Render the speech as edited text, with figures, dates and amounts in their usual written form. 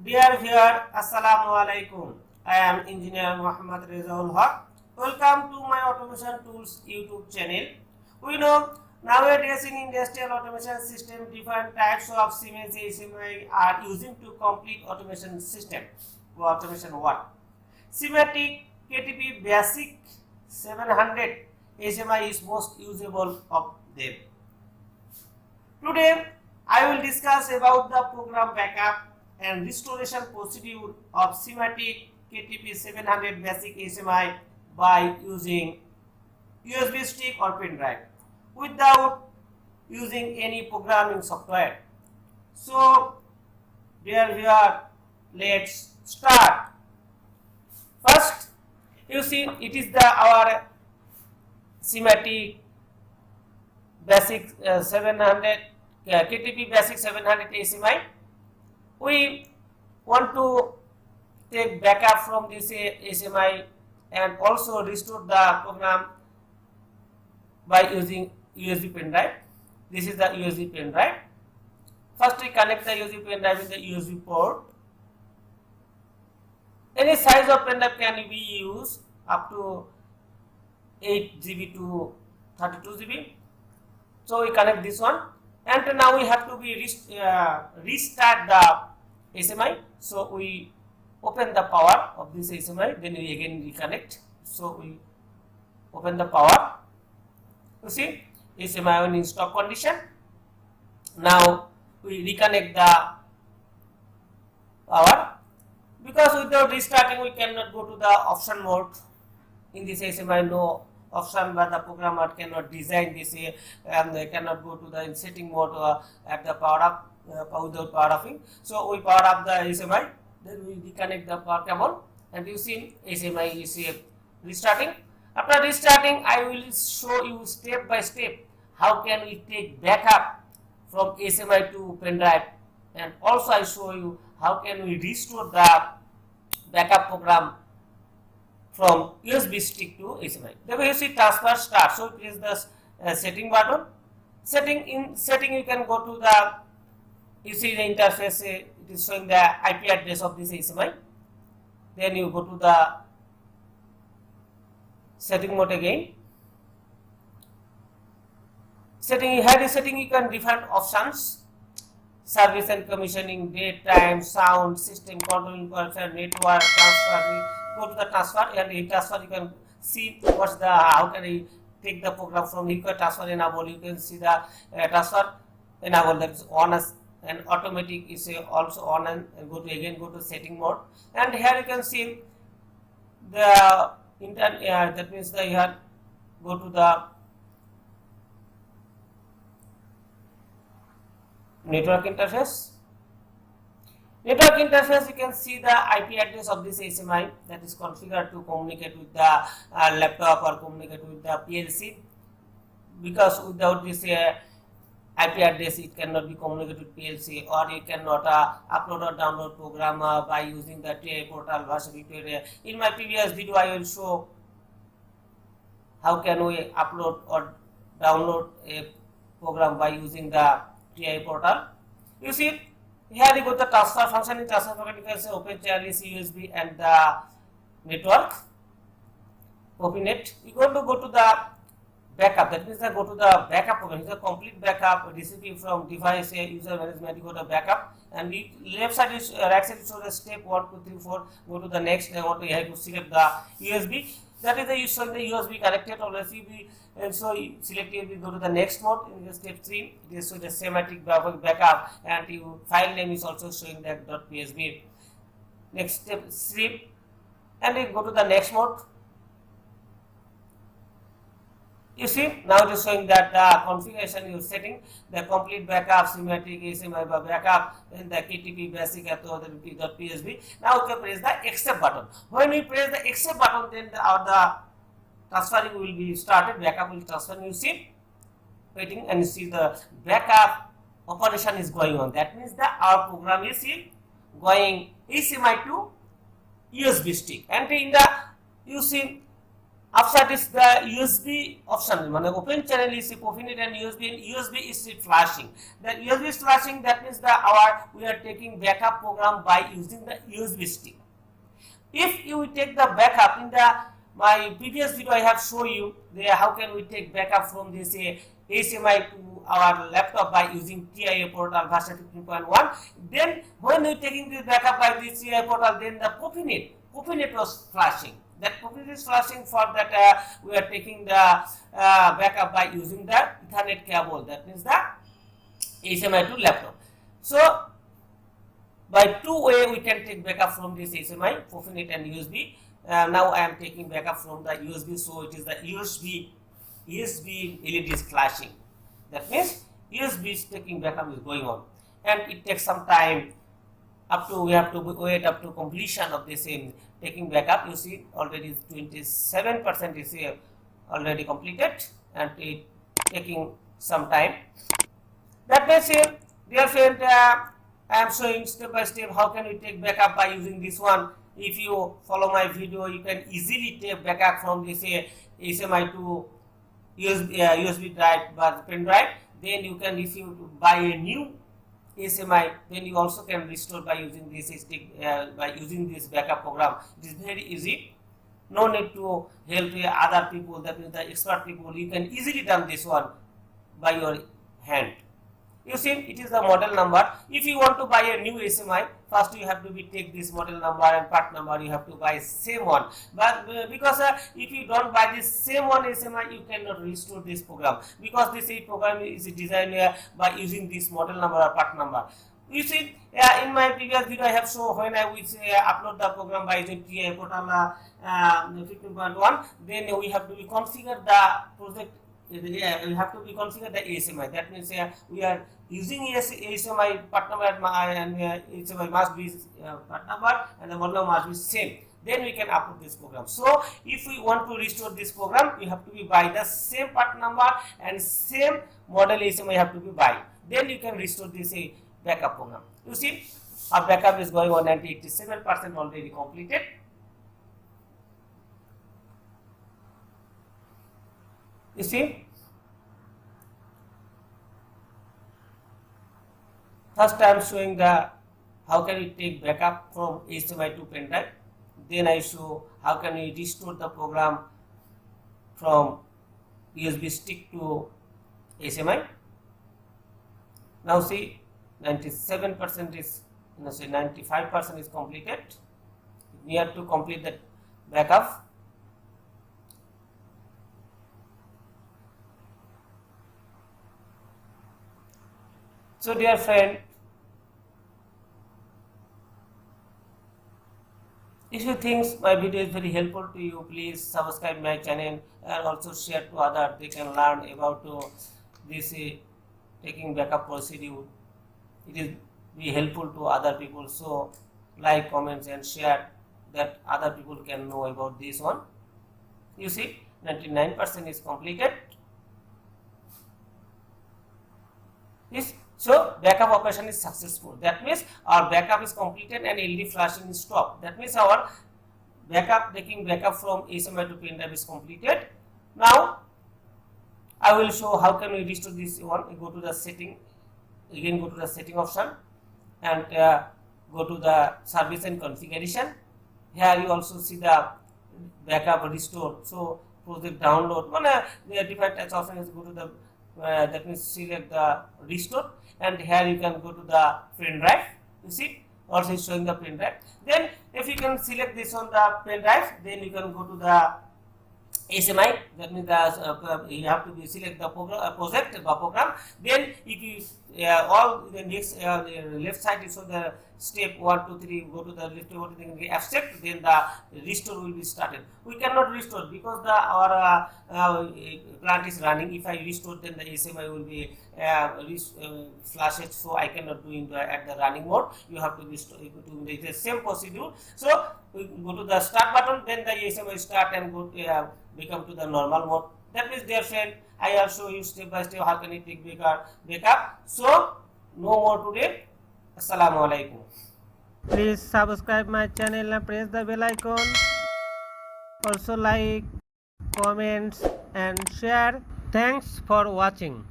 Dear viewer, Assalamu Alaikum. I am Engineer Muhammad Rezaul Haq. Welcome to my Automation Tools YouTube channel. We know nowadays in industrial automation system, different types of Siemens HMI are using to complete automation system or automation work. SIMATIC KTP Basic 700 HMI is most usable of them. Today, I will discuss about the program backup and restoration procedure of SIMATIC KTP 700 Basic HMI by using USB stick or pendrive without using any programming software. So, dear viewer, let's start. First, you see it is our SIMATIC Basic 700 KTP Basic 700 HMI. We want to take backup from this HMI and also restore the program by using USB pen drive. This is the USB pen drive. First, we connect the USB pen drive with the USB port. Any size of pen drive can be used up to 8 GB to 32 GB. So we connect this one, and now we have to be restart the HMI. So we open the power of this HMI, then we again reconnect. So we open the power. You see HMI in stock condition. Now we reconnect the power, because without restarting we cannot go to the option mode. In this HMI, no option, but the programmer cannot design this and they cannot go to the setting mode at the power up without power offing. So we power up the HMI, then we reconnect the power cable, and you see HMI is restarting. After restarting, I will show you step by step how can we take backup from HMI to pen drive, and also I show you how can we restore the backup program from USB stick to HMI. Then you see transfer start. So press the setting button. Setting you can go to the, you see the interface, it is showing the IP address of this HMI. Then you go to the setting mode again. Setting, here is setting, you can different options: service and commissioning, date, time, sound, system, control information, network, transfer. Go to the transfer, and in transfer you can see what's the, how can I take the program from here. Transfer enable, you can see the transfer enable, that is on, and automatic is also on, and go to setting mode, and here you can see the that means the here go to the network interface. Network interface, you can see the IP address of this HMI that is configured to communicate with the laptop or communicate with the PLC, because without this IP address it cannot be communicated with PLC, or you cannot upload or download program by using the TI portal version Victoria. In my previous video I will show how can we upload or download a program by using the TI portal. You see here you go to the transfer function. In transfer function you can say open channels, USB and the network, open it. You going to go to the backup, that means go to the backup program. It's a complete backup recipe from device user management. You go to backup, and the left side is right side shows the step 1, 2, 3, 4. Go to the next, and what we have to select the USB. That is the use of the USB connected or USB, and so you select USB. Go to the next mode. In step 3, it is so the SIMATIC backup, and your file name is also showing that .psb. Next step 3, and then go to the next mode. You see now it is showing that the configuration you setting the complete backup, SIMATIC HMI backup, then the KTP basic .psb. Now you can press the accept button. When we press the accept button, then the transferring will be started. Backup will transfer. You see waiting, and you see the backup operation is going on. That means that our program is going HMI to USB stick, and in the you see After this, the USB option, open channel is open it and USB is flashing. The USB is flashing, that means we are taking backup program by using the USB stick. If you take the backup in my previous video, I have shown you how can we take backup from this HMI to our laptop by using TIA portal version 15.1. Then when we taking this backup by this TIA portal, then the POPINET was flashing. That POPINET is flashing for that we are taking the backup by using the Ethernet cable. That means the HMI to laptop. So by two way we can take backup from this HMI, POPINET and USB. Now I am taking backup from the USB, so it is the USB LED is flashing. That means USB is taking backup is going on, and it takes some time. We have to wait up to completion of this taking backup. You see already 27% is already completed, and it taking some time. That means dear friend, I am showing step by step how can we take backup by using this one. If you follow my video, you can easily take backup from this HMI to USB drive or pendrive. Then you can, if you buy a new HMI, then you also can restore by using this stick, by using this backup program. It is very easy. No need to help other people, that means the expert people. You can easily done this one by your hand. You see, it is the model number. If you want to buy a new HMI, first you have to take this model number and part number. You have to buy same one. But because if you don't buy this same one HMI, you cannot restore this program, because this program is designed by using this model number or part number. You see, in my previous video I have shown when I will upload the program by using TIA portal 15.1, then we have to configure the project. We have to configure the HMI. That means we are using HMI part number and HMI must be part number and the model must be same. Then we can upload this program. So if we want to restore this program, we have to be buy the same part number and same model HMI have to be buy. Then you can restore this backup program. You see, our backup is going on, and 87% already completed. You see, first I am showing how can we take backup from HMI to pendrive. Then I show how can we restore the program from USB stick to HMI. Now see, 97% is, 95% is completed. We have to complete the backup. So dear friend, if you think my video is very helpful to you, please subscribe my channel and also share to others. They can learn about this taking backup procedure. It is be helpful to other people. So like, comments and share, that other people can know about this one. You see, 99% is completed. Yes. So backup operation is successful. That means our backup is completed and LED flashing is stopped. That means our taking backup from HMI to pendrive is completed. Now I will show how can we restore this one. We go to the setting, again go to the setting option and go to the service and configuration. Here you also see the backup restore. So project download, there are different types of options. Go to the that means select the restore, and here you can go to the pen drive. You see, also is showing the pen drive. Then if you can select this on the pen drive, then you can go to the HMI. That means you have to select the project program. Then if you all the next left side is on the step 1, 2, 3. Go to the left, go to the accept. Then the restore will be started. We cannot restore because our plant is running. If I restore, then the HMI will be flashed. So I cannot do it at the running mode. You have to restore. Do the same procedure. So we go to the start button. Then the HMI start and go to, become to the normal mode. That means, dear friend, I have shown you step by step how can you take backup. So no more today. Assalamu Alaikum. Please subscribe my channel and press the bell icon. Also like. comments and share. Thanks for watching.